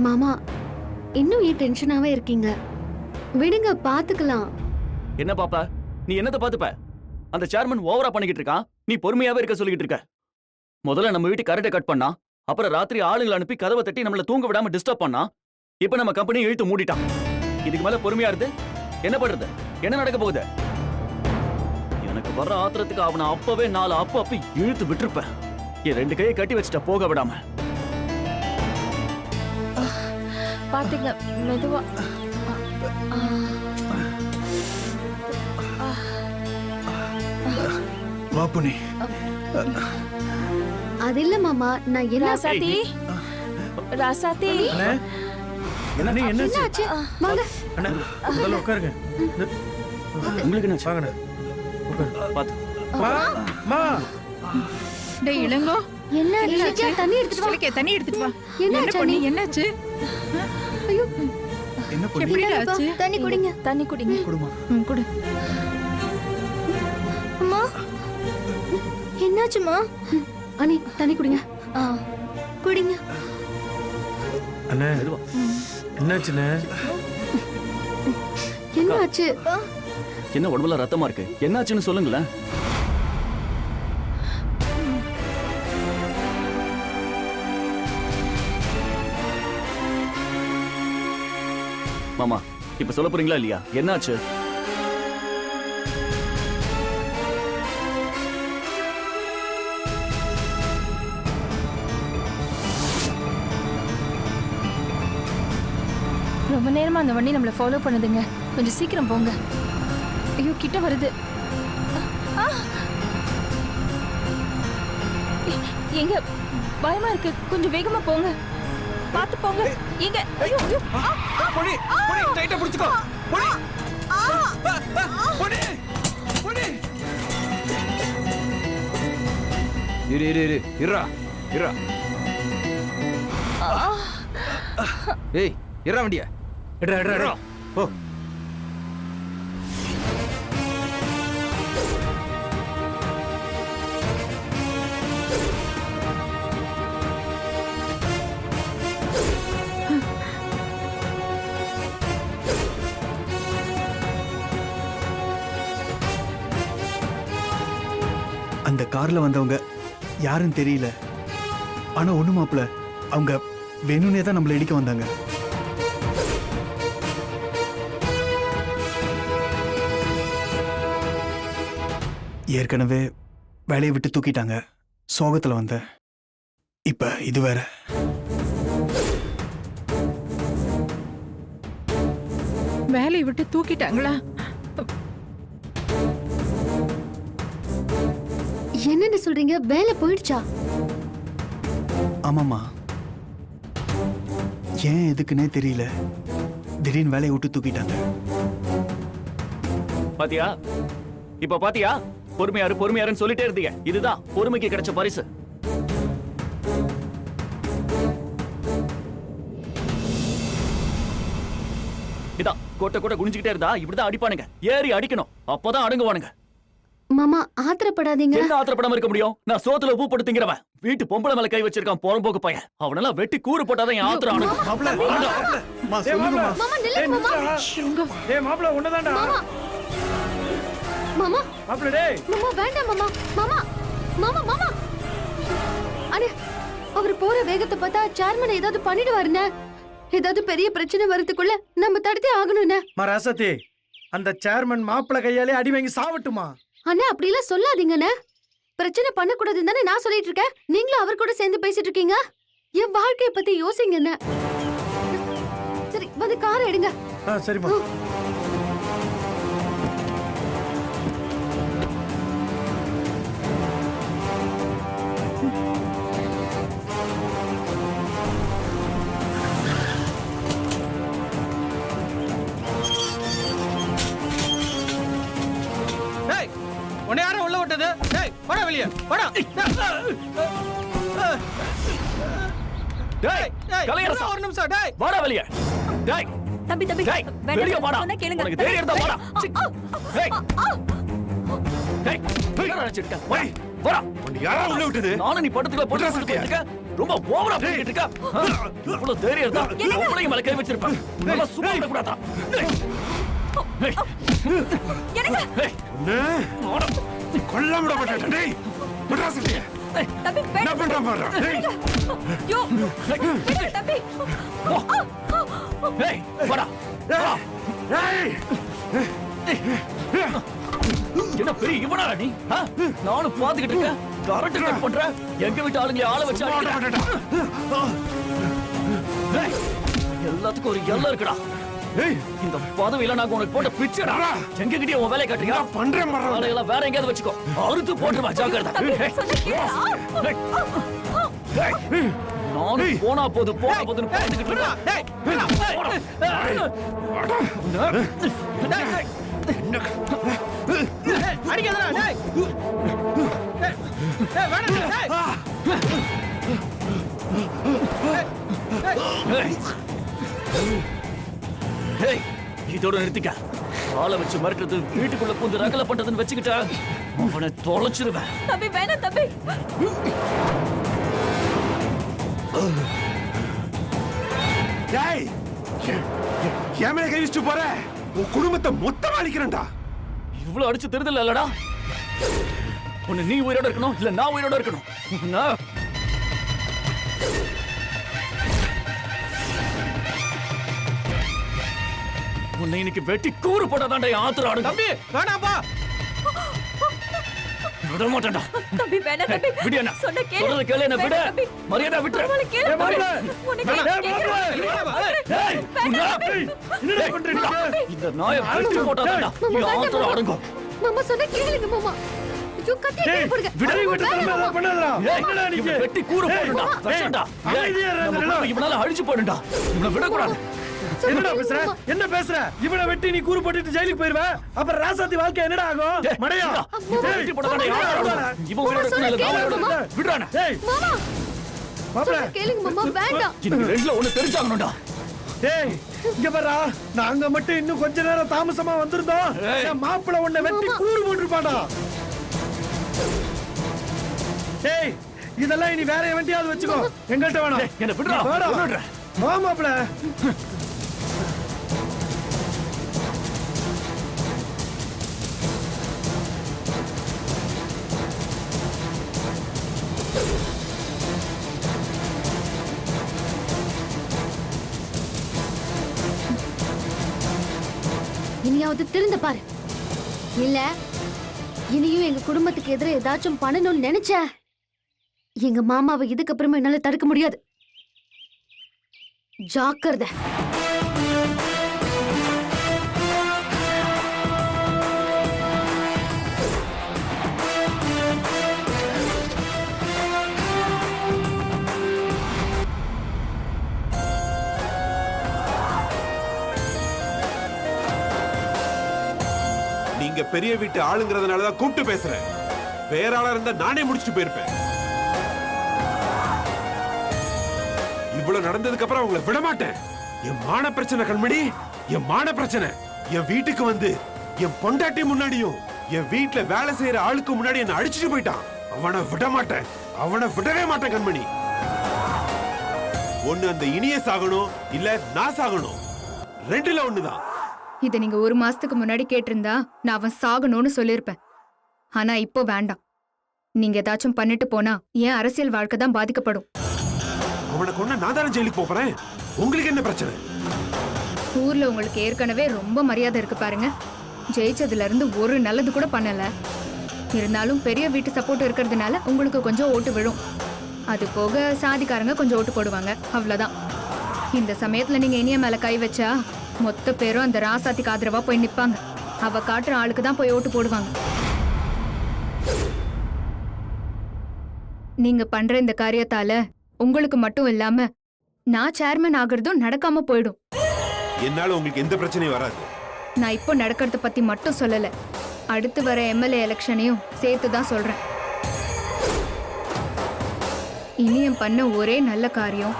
மாமா இன்னும் ஏன் டென்ஷனாவே இருக்கீங்க? விடுங்க, பாத்துக்கலாம். என்ன பாப்பா, நீ என்னத்த பாத்துப்ப? அந்த சேர்மன் ஓவரா பண்ணிக்கிட்டு இருக்கான், நீ பொறுமையாவே இருக்க சொல்லிக்கிட்டு இருக்க. முதல்ல நம்ம வீட்டு கரண்ட்டை கட் பண்ணா, அப்புறம் ராத்திரி ஆளுங்களை அனுப்பி கதவை தட்டி நம்மள தூங்க விடாம டிஸ்டர்ப் பண்ணா, இப்ப நம்ம கம்பெனியை இழுத்து மூடிட்டான். இதுக்கு மேல பொறுமையா இருந்து என்ன பண்றது? என்ன நடக்க போகுது? எனக்கு வர்ற ஆத்திரத்துக்கு அவனை அப்பவே 4 அப்பி இழுத்து விட்டுருப்பேன். என் 2 கையை கட்டி வச்சுட்ட போக விடாம. பாத்துங்க, மெதுவா. வாப்புனி, அது இல்ல மாமா, நான் என்ன ராசாத்தி, ராசாத்தி. என்ன என்னாச்சு? என்னாச்சு? வாங்க. அண்ணா, முதல்ல உட்காருங்க. உங்களுக்கு என்ன வாங்கண்ணா, பாத்து மா. டேய் இளங்கோ, என்ன என்னாச்சு? தண்ணி எடுத்துட்டு வா. சிலிக்கே, தண்ணி எடுத்துட்டு வா. என்னாச்சு என்ன பண்ணி, அண்ணி? என்னாச்சு? ஐயோ, என்ன பண்ணி? எப்படிடா என்னப்பா? ஆச்சு? தண்ணி குடிங்க. தண்ணி குடிங்க. குடுமா. குடு. அம்மா, என்னாச்சுமா? அனி, தண்ணி குடிங்க. குடிங்க. அண்ணா, என்னாச்சுண்ணே? என்னாச்சு? என்ன உடம்புல ரத்தமா இருக்கு? என்னாச்சுன்னு சொல்லுங்களேன். மாமா, இப்ப சொல்ல போறீங்களா இல்லையா? என்னாச்சு? ரொம்ப நேரமா அந்த வண்டி நம்மள ஃபாலோ பண்ணுதுங்க. கொஞ்சம் சீக்கிரம் போங்க. ஐயோ, கிட்ட வருது. ஆ! எங்க பயமா இருக்கு, கொஞ்சம் வேகமா போங்க. பாத்து போங்க. எங்க? ஐயோ, ஐயோ. பொடி, பொடி, டைட்டா பிடிச்சுக்கோ. பொடி. பொடி. பொடி. இரு இருடா, இருடா. ஏய், இருடா வண்டியா. எடுடா, எடுடா, எடுடா. போ. அந்த கார்ல வந்தவங்க யாருன்னு தெரியல. ஆனா ஒண்ணு மாப்பிள, அவங்க வேணும்னே தான் நம்மள இடிக்க வந்தாங்க. ஏற்கனவே வேலையை விட்டு தூக்கிட்டாங்க. சோகத்துல வந்தேன். இப்ப இது வேற. வேலையை விட்டு தூக்கிட்டாங்களா? என்னன்னு சொல்றீங்க? வேலை போயிடுச்சா? ஆமாமா, ஏன் எதுக்குன்னே தெரியல. திடீர்னு வேலையை விட்டு தூக்கிட்டாங்க. பாத்தியா? இப்ப பாத்தியா? பொறுமையாருன்னு சொல்லிட்டே இருந்தீங்க. இதுதான் பொறுமைக்கு கிடைச்ச பரிசு. இதான் கொட்ட குனிஞ்சுக்கிட்டே இருந்தா இப்படிதான் அடிப்பானுங்க. ஏறி அடிக்கணும், அப்பதான் அடங்குவானுங்க. மாமா, ஆத்திரப்படாதீங்க. என்ன ஆத்திரப்படாம இருக்க முடியும்? நான் சோத்துல உப்பு போட்டு திங்கிறவன். வீட்டு பொம்பளை மேல கை வச்சிருக்கான் போறம்போக்கு பையன். அவனெல்லாம் வெட்டி கூறு போட்டாதான் என் ஆத்திரம் அடங்கும். மாப்பிள, மா, சொல்லுங்கம்மா. மாமா, நில்லுங்க மாமா. ஏய் மாப்பிள, ஒண்ணுதான்டா. மாமா, மாமா, மாப்பிள டேய். மாமா வேண்டாம் மாமா. மாமா, மாமா, மாமா. அண்ணே, அவர் போற வேகத்தை பார்த்தா சேர்மன் ஏதாவது பண்ணிடுவாருண்ணே. ஏதாவது பெரிய பிரச்சனை வரதுக்குள்ள நம்ம தடுத்தே ஆகணும்ண்ணே. மராசத்தி, அந்த சேர்மன் மாப்பிள கையாலே அடி வாங்கி சாவட்டுமா? அண்ணா, அப்படி எல்லாம் சொல்லாதீங்கண்ணே. பிரச்சனை பண்ணக்கூடாதுன்னு தானே நான் சொல்லிட்டு இருக்கேன். நீங்களும் அவர் கூட சேர்ந்து பேசிட்டு இருக்கீங்க. என் வாழ்க்கையை பத்தி யோசிங்கண்ணே. சரி, வந்து காரை எடுங்க. சரிம்மா. உன்னை யாரும் உள்ள விட்டது? டேய், போடா வெளிய, போடா. டேய், கலையரசா, ஒரு நிமிஷம். டேய், வாடா வெளிய. டேய், தம்பி, தம்பி. டேய், வெளிய வாடா. உனக்கு தைரியம் இருந்தா வாடா. டேய், டேய், என்னடா நினைச்சிட்டு இருக்க? வாடா. உன்னை யாரா உள்ள விட்டது? நானும் நீ படத்துல போட்டு வச்சிருக்க. ரொம்ப ஓவரா பண்ணிட்டு இருக்க. இவ்வளவு தைரியம் இருந்தா உங்களையும் மேல கை வச்சிருப்பேன். நல்லா சும்மா விட கூடாதா? கொல்ல விட மாட்டேன். டேய் மெட்ராஸ் இல்லையே. தம்பி என்ன பண்றான் பாரு. டேய் யோ தம்பி ஏய் வாடா. ஏய் என்ன பெரிய இவனா நீ? நானும் பாத்துக்கிட்டு இருக்கேன். கரண்ட் கட் பண்ற. எங்க வீட்டு ஆளுங்க ஆள வச்சு அடிக்கிறா. எல்லாத்துக்கும் ஒரு எல்லை இருக்குடா. இந்த பதவியில நான் உனக்கு போட்ட பிச்சடா. எங்க கிட்டே உன் வேலையை காட்டுறியா? பண்றேன் பண்றேன். வேலையெல்லாம் வேற எங்கேயாவது வச்சுக்கோ. அறுத்து போட்டுருவா ஜாக்கிரதை. நானும் போனா போதுன்னு பார்த்துக்கிட்டு இருக்கேன். அடிக்காதடா டேய். டேய் வேணாம் டேய். இதோட நிறுத்திக்க. ஆளை வச்சு மறுக்கிறது, வீட்டுக்குள்ள பூந்து ரகலை பண்றதுன்னு வச்சுக்கிட்ட அவனை தொலைச்சிருவேன். தம்பி வேணாம் தம்பி. டேய் என் மேல கை வச்சுட்டு போற. உன் குடும்பத்தை மொத்தமா அழிக்கிறேன்டா. இவ்வளவு அடிச்சு தெரிதல இல்லடா. ஒண்ணு நீ உயிரோட இருக்கணும், இல்ல நான் உயிரோட இருக்கணும். உன்னை இன்னைக்கு வெட்டி கூறு போட்டாதான்டா ஆத்திரம் ஆடுங்க. தம்பி வேணாம்பா. விட மாட்டேன்டா. தம்பி வேணாம் தம்பி. விடு என்ன? சொன்ன கேளு. சொல்றத கேளு, என்ன விடு. வேணாம் தம்பி. மரியாதை விட்டு. பரவாயில்ல, கேளு. ஏய், மாப்பிள்ளை. உனக்கு டேய், என்னடா பண்றீங்க? இந்த நாயை வெட்டி போட்டாதான்டா நீ ஆத்திரம் ஆடுங்க. மாமா சொன்ன கேளுங்க மாமா. ஐயோ கத்தியை கீழே போடுங்க. விடவே விட்டு பண்ணாதடா. ஏய், இவனை வெட்டி கூறு போடுடா. வச்சடா. அமைதியா இரு, நம்ம குடும்பம் இவனால அழிச்சு போடுடா. இவனை விடக்கூடாது. என்னடா பேசுற? என்ன பேசுற? இவனை வெட்டி நீ கூறு போட்டுட்டு ஜெயிலுக்கு போயிருவ. அப்புறம் ராசாத்தி வாழ்க்கை என்னடா ஆகும்? டேய், மடையா. இவனை வெட்டி போட்டாதான்டா ஆத்திரம் ஆடுங்க. இவன் உயிரோட இருக்கணும், இல்ல நான் உயிரோட இருக்கணும். விடுறானே. டேய் மாமா மாப்ள. சொன்ன கேளுங்க மாமா வேண்டாம். இன்னைக்கு ரெண்டுல ஒண்ணு தெரிஞ்சாகணும்டா. டேய் இங்க பாரா. நாங்க மட்டும் இன்னும் கொஞ்ச நேரம் தாமசமா வந்திருந்தோம். ஏய். என் மாப்பிள்ளை உன்னை வெட்டி கூறு போட்டுருப்பாடா. டேய் இதெல்லாம் இனி வேற எவன்டியாவது வச்சுக்கோ. எங்கள்கிட்ட வேணாம். டேய், என்னை விடுடா. வாடா. விடுடா. வா மாப்பிள்ளை. இனியாவது திருந்த பாரு. இல்ல இனியும் எங்க குடும்பத்துக்கு எதிர ஏதாச்சும் பண்ணணும்னு நினைச்ச எங்க மாமாவை இதுக்கப்புறமா என்னால தடுக்க முடியாது. ஜாக்கிரதை. நீங்க பெரிய வீட்டு ஆளுங்கிறதுனாலதான் கூப்பிட்டு பேசுறேன். வேற ஆளா இருந்தா நானே முடிச்சுட்டு போயிருப்பேன். இவ்வளவு நடந்ததுக்கு அப்புறம் அவங்களை விட மாட்டேன். என் மான பிரச்சனை கண்மணி, என் மான பிரச்சனை. என் வீட்டுக்கு வந்து என் பொண்டாட்டி முன்னாடியும் என் வீட்டுல வேலை செய்யற ஆளுக்கு முன்னாடி என்ன அடிச்சுட்டு போயிட்டான். அவனை விட மாட்டேன். அவனை விடவே மாட்டேன் கண்மணி. ஒண்ணு அந்த இனிய சாகணும், இல்ல நான் சாகணும். ரெண்டுல ஒண்ணுதான். இதை நீங்க ஒரு மாசத்துக்கு முன்னாடி கேட்டிருந்தா நான் அவன் சாகணும்னு சொல்லியிருப்பேன். ஆனா இப்போ வேண்டாம். நீங்க ஏதாச்சும் பண்ணிட்டு போனா என் அரசியல் வாழ்க்கை தான் பாதிக்கப்படும். அவனை கொண்டு நான் தானே ஜெயிலுக்கு போறேன். உங்களுக்கு என்ன பிரச்சனை? ஊர்ல உங்களுக்கு ஏற்கனவே ரொம்ப மரியாதை இருக்கு பாருங்க. ஜெயிச்சதுல இருந்து ஒரு நல்லது கூட பண்ணல. இருந்தாலும் பெரிய வீட்டு சப்போர்ட் இருக்கிறதுனால உங்களுக்கு கொஞ்சம் ஓட்டு விழும். அது போக சாதிக்காரங்க கொஞ்சம் ஓட்டு போடுவாங்க, அவ்வளவுதான். இந்த சமயத்துல நீங்க இனிய மேல கை வச்சா மொத்த பேரும் அந்த ராசாத்திக்கு ஆதரவா போய் நிப்பாங்க. அவ காட்டுற ஆளுக்கு தான் போய் ஓட்டு போடுவாங்க. நீங்க பண்ற இந்த காரியத்தால உங்களுக்கு மட்டும் இல்லாம நான் சேர்மன் ஆகுறதும் நடக்காம போயிடும். என்னால உங்களுக்கு எந்த பிரச்சனையும் வராது. நான் இப்போ நடக்கிறத பத்தி மட்டும் சொல்லல, அடுத்து வர எம்எல்ஏ எலெக்ஷனையும் சேர்த்து தான் சொல்றேன். இனியம் பண்ண ஒரே நல்ல காரியம்,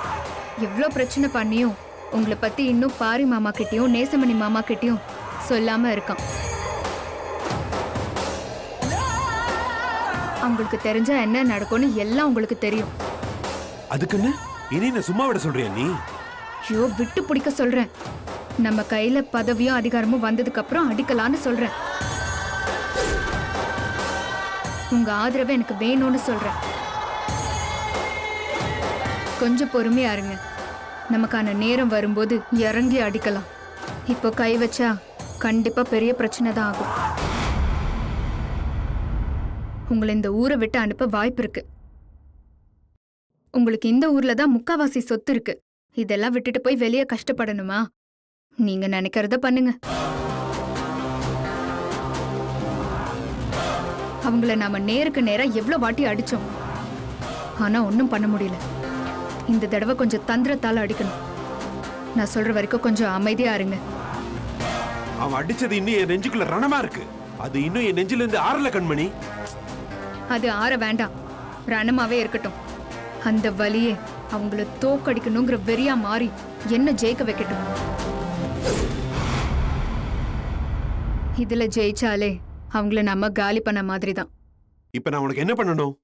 எவ்வளோ பிரச்சனை பண்ணியும் உங்களை பத்தி இன்னும் பாரி மாமா கிட்டயும் நேசமணி மாமா கிட்டயும் சொல்லாம இருக்கான். அவங்களுக்கு தெரிஞ்சா என்ன நடக்கும்னு எல்லாம் உங்களுக்கு தெரியும். அதுக்குன்னு இனி என்ன சும்மா விட சொல்றியா நீ? ஐயோ விட்டு பிடிக்க சொல்றேன். நம்ம கையில பதவியும் அதிகாரமும் வந்ததுக்கு அப்புறம் அடிக்கலான்னு சொல்றேன். உங்க ஆதரவு எனக்கு வேணும்னு சொல்றேன். கொஞ்சம் பொறுமையா இருங்க. நமக்கான நேரம் வரும்போது இறங்கி அடிக்கலாம். இப்போ கை வச்சா கண்டிப்பா பெரிய பிரச்சனை தான் ஆகும். உங்களை இந்த ஊரை விட்டு அனுப்ப வாய்ப்பு இருக்கு. உங்களுக்கு இந்த ஊர்ல தான் முக்காவாசி சொத்து இருக்கு. இதெல்லாம் விட்டுட்டு போய் வெளியே கஷ்டப்படணுமா? நீங்க நினைக்கிறத பண்ணுங்க. அவங்கள நாம நேருக்கு நேரா எவ்வளவு வாட்டி அடிச்சோம். ஆனா ஒன்னும் பண்ண முடியல. இந்த தடவை கொஞ்சம் தந்திரத்தால அடிக்கணும். நான் சொல்ற வரைக்கும் கொஞ்சம் அமைதியா இருங்க. அவன் அடிச்சது இன்னும் என் நெஞ்சுக்குள்ள ரணமா இருக்கு. அது இன்னும் என் நெஞ்சில இருந்து ஆறல கண்மணி. அது ஆற வேண்டாம், ரணமாவே இருக்கட்டும். அந்த வலியே அவங்கள தோக்கடிக்கணுங்கிற வெறியா மாறி என்ன ஜெயிக்க வைக்கட்டும். இதுல ஜெயிச்சாலே அவங்கள நம்ம காலி பண்ண மாதிரி தான். இப்ப நான் உனக்கு என்ன பண்ணணும்?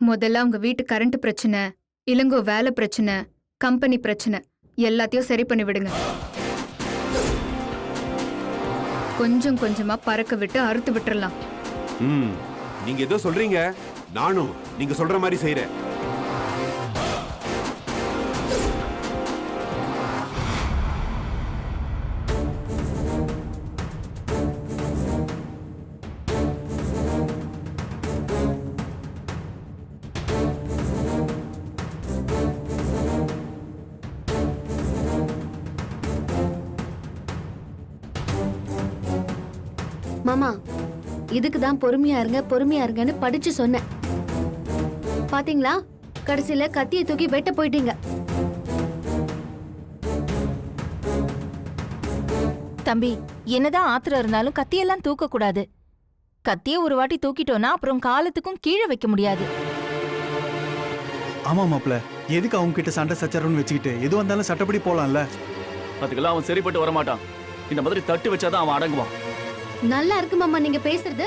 முதல்ல அவங்க வீட்டு கரண்ட் பிரச்சனை, இளங்கோ வேலை பிரச்சனை, கம்பெனி பிரச்சனை எல்லாத்தையும் சரி பண்ணி விடுங்க. கொஞ்சம் கொஞ்சமா பறக்க விட்டு அறுத்து விட்டுறலாம். நீங்க ஏதோ சொல்றீங்க, நானும் நீங்க சொல்ற மாதிரி செய்யறேன். மாமா, இதுக்கு தான் பொறுமையா இருங்க பொறுமையா இருங்கன்னு படிச்சு சொன்னேன். பாத்தீங்களா, கடைசியில கத்தியை தூக்கி வெட்ட போயிட்டீங்க. தம்பி, என்னதான் ஆத்திரம் இருந்தாலும் கத்தியெல்லாம் தூக்க கூடாது. கத்திய ஒரு வாட்டி தூக்கிட்டோம்னா அப்புறம் காலத்துக்கும் கீழே வைக்க முடியாது. ஆமா மாப்ள, எதுக்கு அவங்க கிட்ட சண்டை சச்சரவுன்னு வச்சுக்கிட்டு எது வந்தாலும் சட்டப்படி போலாம்ல. அதுக்கெல்லாம் அவன் சரிப்பட்டு வரமாட்டான். இந்த மாதிரி தட்டு வச்சாதான் அவன் அடங்குவான். நல்லா இருக்கு மாமா நீங்க பேசுறது.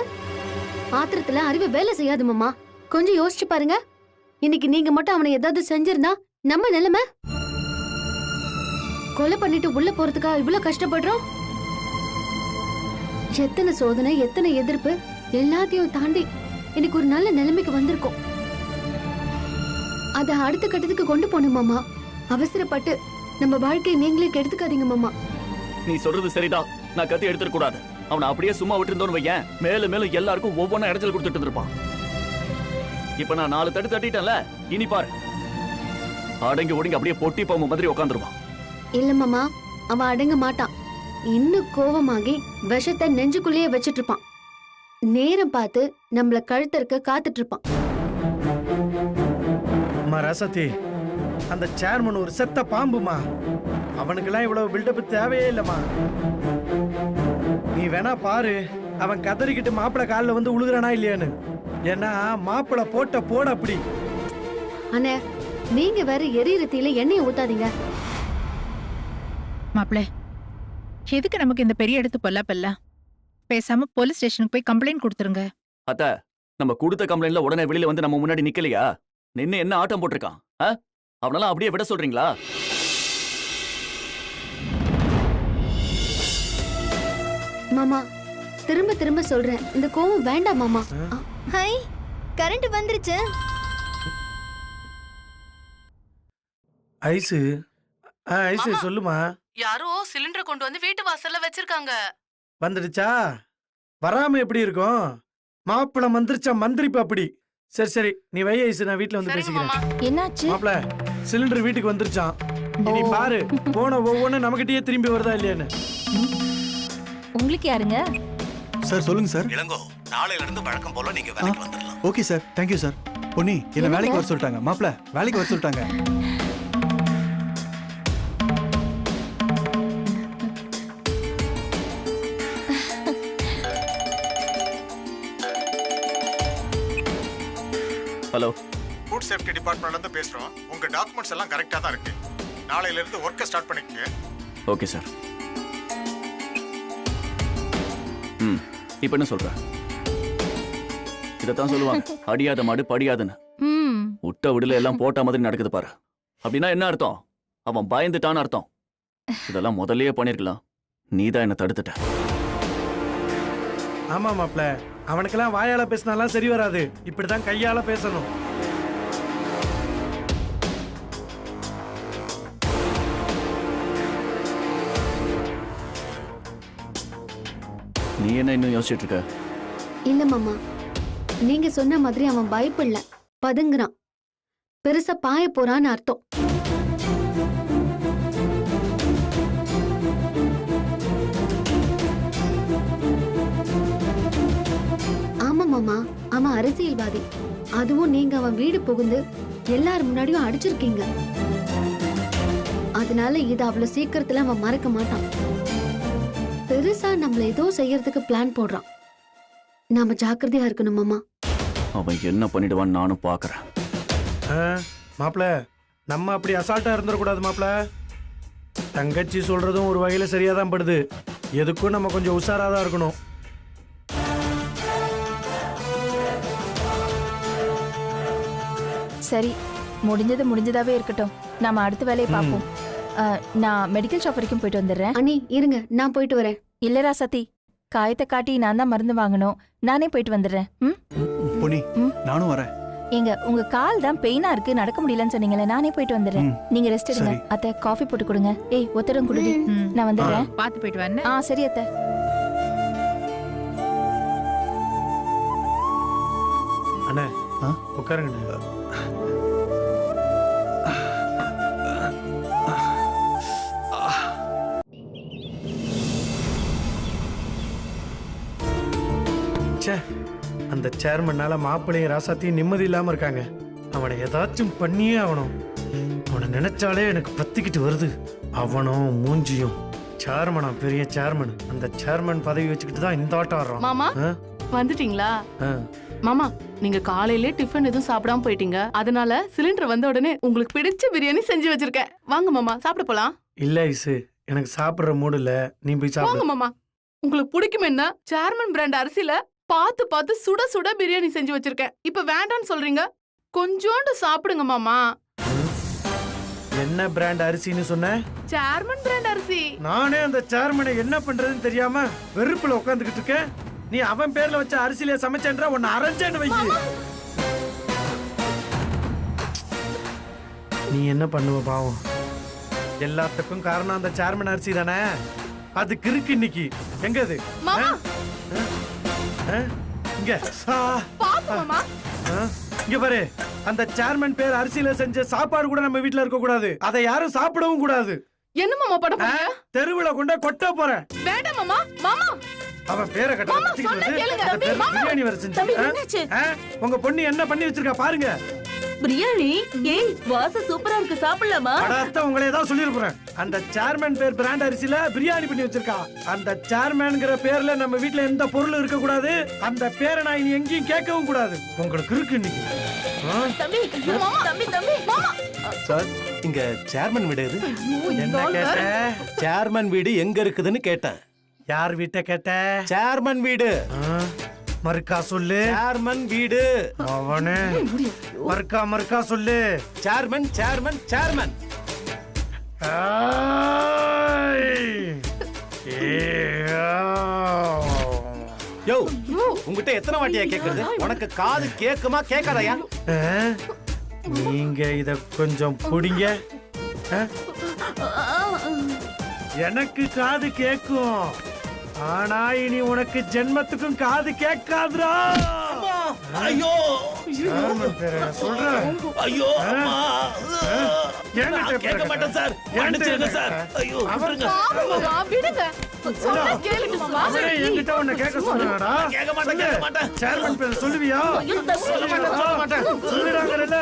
ஆத்திரத்துல அறிவு வேலை செய்யாது மாமா. கொஞ்சம் யோசிச்சு பாருங்க. இன்னைக்கு நீங்க மட்டும் அவனை ஏதாவது செஞ்சிருந்தா நம்ம நிலைமை. கொலை பண்ணிட்டு உள்ள போறதுக்கா இவ்வளவு கஷ்டப்படுறோம்? எத்தனை சோதனை, எத்தனை எதிர்ப்பு, எல்லாத்தையும் தாண்டி இன்னைக்கு ஒரு நல்ல நிலைமைக்கு வந்திருக்கோம். அத அடுத்த கட்டத்துக்கு கொண்டு போகணும் மாமா. அவசரப்பட்டு நம்ம வாழ்க்கையை நீங்களே கெடுத்துக்காதீங்க மாமா. நீ சொல்றது சரிதான். நான் கத்தி எடுத்துட கூடாது. அவனை அப்படியே சும்மா விட்டுருந்தோன்னு வையேன், மேலும் மேலும் எல்லாருக்கும் ஒவ்வொன்றும் இடைஞ்சல் கொடுத்துட்டு இருப்பான். இப்ப நான் 4 தட்டு தட்டிட்டேன்ல, இனி பாரு அடங்கி ஒடுங்கி அப்படியே பொட்டி பாம்பு மாதிரி உட்காந்துருவான். இல்ல மாமா, அவன் அடங்க மாட்டான். இன்னும் கோவமாகி விஷத்தை நெஞ்சுக்குள்ளேயே வச்சிட்டு இருப்பான். நேரம் பார்த்து நம்மள கழுத்தறுக்க காத்துட்டு இருப்பான். அம்மா ராசாத்தி, அந்த சேர்மன் ஒரு செத்த பாம்புமா. அவனுக்கெல்லாம் இவ்வளவு பில்டப் தேவையே இல்லம்மா. நீ வேணா பாரு, அவன் கதறிக்கிட்டு மாப்பிள காலில் வந்து உழுகுறானா இல்லையான்னு. ஏன்னா மாப்பிள போட அப்படி. அண்ணே, நீங்க வேற எரியறத்தில எண்ணெயை ஊத்தாதீங்க. மாப்பிள, எதுக்கு நமக்கு இந்த பெரிய இடத்து பொல்லாப்பல்ல? பேசாம போலீஸ் ஸ்டேஷனுக்கு போய் கம்ப்ளைண்ட் கொடுத்துருங்க. அத்த, நம்ம கொடுத்த கம்ப்ளைண்ட்ல உடனே வெளியில வந்து நம்ம முன்னாடி நிக்கலையா? நின்னு என்ன ஆட்டம் போட்டிருக்கான்? அவனெல்லாம் அப்படியே விட சொல்றீங்களா? மாமா, திரும்ப திரும்ப சொல்றேன், இந்த கோவம் வேண்டாம் மாமா. ஹை, கரண்ட் வந்துருச்சு. ஐசு, ஐசு சொல்லுமா. யாரோ சிலிண்டர் கொண்டு வந்து வீட்டு வாசல்ல வச்சிருக்காங்க. வந்துடுச்சா? வராம எப்படி இருக்கும்? மாப்பிள மந்திரிச்சா மந்திரிப்பு அப்படி. சரி சரி, நீ வை ஐசு, நான் வீட்டுல வந்து பேசிக்கிறேன். என்னாச்சு? மாப்பிள, சிலிண்டர் வீட்டுக்கு வந்துருச்சான். நீ பாரு, போன ஒவ்வொன்னு நமக்கிட்டயே திரும்பி வருதா இல்லையான்னு. உங்களுக்கு யாருங்க? சார் சொல்லுங்க சார். இளங்கோ, நாளையில இருந்து வழக்கம் போல நீங்க வேலைக்கு வந்துடலாம். Okay sir, thank you sir. Ponni, என்ன வேலைக்கு வர சொல்லிட்டாங்க. மாப்ள, வேலைக்கு வர சொல்லிட்டாங்க. ஹலோ, ஃபுட் சேஃப்டி டிபார்ட்மெண்ட்ல இருந்து பேசுறோம். உங்க டாக்குமெண்ட்ஸ் எல்லாம் கரெக்டா தான் இருக்கு. நாளையில இருந்து ஒர்க்க ஸ்டார்ட் பண்ணிக்கங்க. Okay sir. இப்ப என்ன சொல்ற? இதத்தான் சொல்லுவாங்க, அடியாத மாடு படியாதுன்னு. விட்ட விடல எல்லாம் போட்ட மாதிரி நடக்குது பாரு. அப்படின்னா என்ன அர்த்தம்? அவன் பயந்துட்டான்னு அர்த்தம். இதெல்லாம் முதல்லயே பண்ணிருக்கலாம். நீதான் என்ன தடுத்துட்ட. ஆமா மாப்ள, அவனுக்கெல்லாம் வாயால பேசினாலாம் சரி வராது. இப்படிதான் கையால பேசணும். நீ என்ன இன்னும் யோசிச்சுட்டு இருக்க? இல்ல மாமா, நீங்க சொன்ன மாதிரி அவன் பயப்படல, பதுங்குறான். பெருசா பாய போறான்னு அர்த்தம். ஆமா மாமா, அவன் அரசியல்வாதி. அதுவும் நீங்க அவன் வீடு புகுந்து எல்லார் முன்னாடியும் அடிச்சிருக்கீங்க. அதனால இது அவ்வளவு சீக்கிரத்துல அவன் மறக்க மாட்டான். பெருசா நம்மள ஏதோ செய்யறதுக்கு பிளான் போடுறான். நாம ஜாக்கிரதையா இருக்கணும் மாமா. அவன் என்ன பண்ணிடுவான்னு நானும் பாக்குறேன். மாப்ள, நம்ம அப்படி அசால்ட்டா இருந்துடக்கூடாது மாப்ள. தங்கச்சி சொல்றதும் ஒரு வகையில சரியா தான் படுது. எதுக்கும் நம்ம கொஞ்சம் உஷாரா தான் இருக்கணும். சரி, முடிஞ்சது முடிஞ்சதாவே இருக்கட்டும். நாம அடுத்த வேலையை பார்ப்போம். நான் மெடிக்கல் ஷாப் வரைக்கும் போயிட்டு வந்துடுறேன். அண்ணி இருங்க, நான் போயிட்டு வரேன். இல்ல ராசாத்தி, காயத்தை காட்டி நான் தான் மருந்து வாங்கணும். நானே போயிட்டு வந்துடுறேன். ம் பொன்னி, நானும் வரேன். எங்க உங்க கால் தான் பெயினா இருக்கு, நடக்க முடியலன்னு சொன்னீங்களே, நானே போயிட்டு வந்துடுறேன். நீங்க ரெஸ்ட் எடுங்க. சரி. அத்தை காஃபி போட்டு கொடுங்க. ஏய் ஒத்தடம் குடுடி. ம். நான் வந்துடுறேன். பார்த்து போயிட்டு வரேன். சரி அத்தை. அண்ணே, ஆ? உட்காருங்க. ச்சே, அந்த சேர்மன்னால மாப்பிள்ளையும் ராசாத்தையும் நிம்மதி இல்லாம இருக்காங்க. அவனை ஏதாச்சும் பண்ணியே ஆகணும். அவனை நினைச்சாலே எனக்கு பத்திக்கிட்டு வருது. அவனும் மூஞ்சியும். சேர்மனா, பெரிய சேர்மன். அந்த சேர்மன் பதவி வச்சுக்கிட்டு தான் இந்த ஆட்டம் ஆடுறான். மாமா ஆ? வந்துட்டீங்களா? ஆ. மாமா, நீங்க காலையிலே டிஃபன் எதுவும் சாப்பிடாம போயிட்டீங்க. அதனால சிலிண்டர் வந்த உடனே உங்களுக்கு பிடிச்ச பிரியாணி செஞ்சு வச்சிருக்கேன். வாங்க மாமா, சாப்பிட போலாம். இல்ல ஐசு, எனக்கு சாப்பிடுற மூடு இல்ல. நீ போய் வாங்க சாப்பிடு. மாமா, உங்களுக்கு பிடிக்கும் என்ன? சேர்மன் பிராண்ட் அரிசியில பார்த்து பார்த்து சுட சுட பிரியாணி செஞ்சு வச்சிருக்கேன். இப்ப வேண்டாம்னு சொல்றீங்க? கொஞ்சோண்டு சாப்பிடுங்க மாமா. என்ன பிராண்ட் அரிசின்னு சொன்ன? சேர்மன் பிராண்ட் அரிசி. நானே அந்த சேர்மனை என்ன பண்றதுன்னு தெரியாம வெறுப்புல உட்காந்துக்கிட்டு இருக்கேன். நீ அவன் பேர்ல வச்ச அரிசியில சமைச்சேன்ற உன்னை அரைஞ்சேன்னு வை. நீ என்ன பண்ணுவ பாவம்? எல்லாத்துக்கும் காரணம் அந்த சேர்மன் அரிசி தானே. அது கிறுக்கு இன்னைக்கு. எங்க அது? மாமா இங்க. பாத்து மாமா. இங்க பாரு, அந்த சேர்மன் பேர் அரிசியில செஞ்ச சாப்பாடு கூட நம்ம வீட்ல இருக்க கூடாது. அதை யாரும் சாப்பிடவும் கூடாது. என்ன மாமா பண்ண போறீங்க? தெருவுல கொண்டு கொட்ட போறேன். வேண்டாம் மாமா. மாமா அவன் பேரை கட்ட மாமா, வச்சுக்கிட்டு சொன்னா வந்து கேளுங்க. அந்த பேர்ல மாமா. பிரியாணி வர செஞ்சு. உங்க பொண்ணு என்ன பண்ணி வச்சிருக்கா பாருங்க. பிரியாணி. ஏய், வாசம் சூப்பரா இருக்கு, சாப்பிடலாமா? அட உங்களை ஏதாவது சொல்லிருப்பேன். அந்த சேர்மன் பேர் பிராண்ட் அரிசியில பிரியாணி பண்ணி வச்சிருக்கா. அந்த சேர்மன்ங்கிற பேர்ல நம்ம வீட்ல எந்த பொருளும் இருக்க கூடாது. அந்த பேரை நான் இனி எங்கேயும் கேட்கவும் கூடாது. உங்களுக்கு இருக்கு இன்னைக்கு. தம்பி, மாமா, தம்பி, மாமா. சார், இங்க சேர்மன் வீடு எது? என்ன கேட்ட? சேர்மன் வீடு எங்க இருக்குதுன்னு கேட்டேன். யார் வீட்டை கேட்ட? சேர்மன் வீடு. மறுக்கா சொல்லு. சேர்மன் வீடு. அவனே மறுக்கா சொல்லு. Chairman chairman chairman. யோ, உங்ககிட்ட எத்தனை வாட்டியா கேக்குறது? உனக்கு காது கேக்குமா கேட்காதயா? நீங்க இத கொஞ்சம் புடிங்க. எனக்கு காது கேக்கும். ஆனா இனி உனக்கு ஜென்மத்துக்கும் காது கேட்காதுடா. ஐயோ சொல்றேன். ஐயோ கேட்க மாட்டேன் சார். மன்னிச்சிடுங்க சார். ஐயோ விட்டுருங்க. மாமா, விடுங்க. சொன்னா கேளுங்க மாமா. அவனே என்கிட்ட உன்னை கேட்க சொன்னாடா. கேட்க மாட்டேன். சேர்மன் பேர் சொல்லுவியா? சொல்ல மாட்டேன். சொல்லுறாங்கல்ல.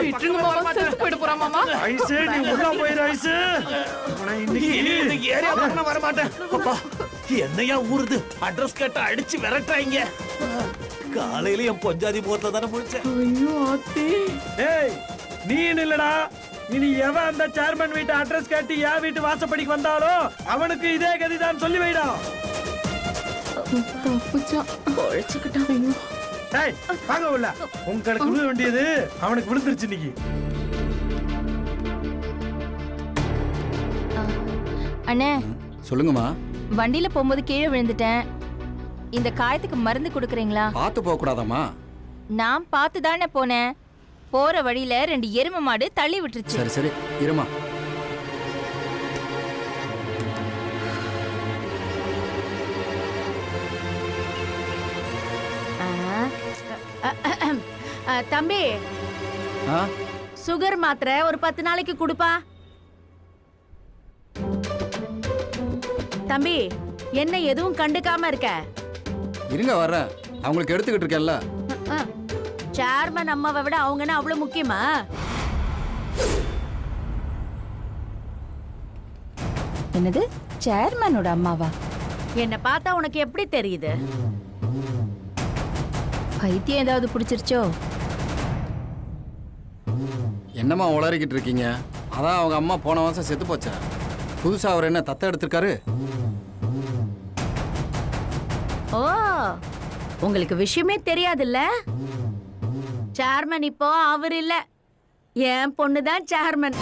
விட்டுருங்க மாமா, செத்து போயிட போறான் மாமா. ஐசு, நீ உள்ள போயிரு ஐசு. ஆனா இன்னைக்கு ஏரியா பக்கம் வர மாட்டேன். அப்பா, என்னையா ஊருது? அட்ரஸ் கேட்ட அடிச்சு விரட்டாங்க. காலையில என் பொஞ்சாதி போர்ல தானே முடிச்சேன். ஐயோ ஆத்தி. ஏய், நீ இல்லடா. இனி எவன் அந்த சேர்மன் வீட்டு அட்ரஸ் கேட்டு என் வீட்டு வாசப்படிக்கு வந்தாலோ அவனுக்கு இதே கதிதான் சொல்லி வைடா. தப்புச்சா, பொழைச்சுக்கிட்டான். ஐயோ. டேய் வாங்க உள்ள. உங்களுக்கு விழ வேண்டியது அவனுக்கு விழுந்துருச்சு இன்னைக்கு. அண்ணே சொல்லுங்கம்மா. வண்டியில போகும்போது கீழே விழுந்துட்டேன். இந்த காயத்துக்கு மருந்து கொடுக்குறீங்களா? பார்த்து போக கூடாதாம்மா? நான் பார்த்து தானே போனேன். போற வழியில 2 எருமை மாடு தள்ளி விட்டுருச்சு. சரி சரி இருமா. தம்பி ஆ சுகர் மாத்திரை ஒரு 10 நாளைக்கு கொடுப்பா. தம்பி என்ன எதுவும் கண்டுக்காம இருக்க? இருங்க வர்றேன். அவங்களுக்கு எடுத்துக்கிட்டு இருக்கேன்ல. சேர்மன் அம்மாவை விட அவங்கன்னா அவ்வளவு முக்கியமா? என்னது சேர்மனோட அம்மாவா? என்ன பார்த்தா உனக்கு எப்படி தெரியுது? பைத்தியம் ஏதாவது பிடிச்சிருச்சோ? என்னம்மா உளறிக்கிட்டு இருக்கீங்க? அதான் அவங்க அம்மா போன மாசம் செத்து போச்சா? புதுசா அவர் என்ன தத்த எடுத்திருக்காரு? ஓ உங்களுக்கு விஷயமே தெரியாதுல்ல? சேர்மன் இப்போ அவர் இல்ல, என் பொண்ணுதான் சேர்மன்.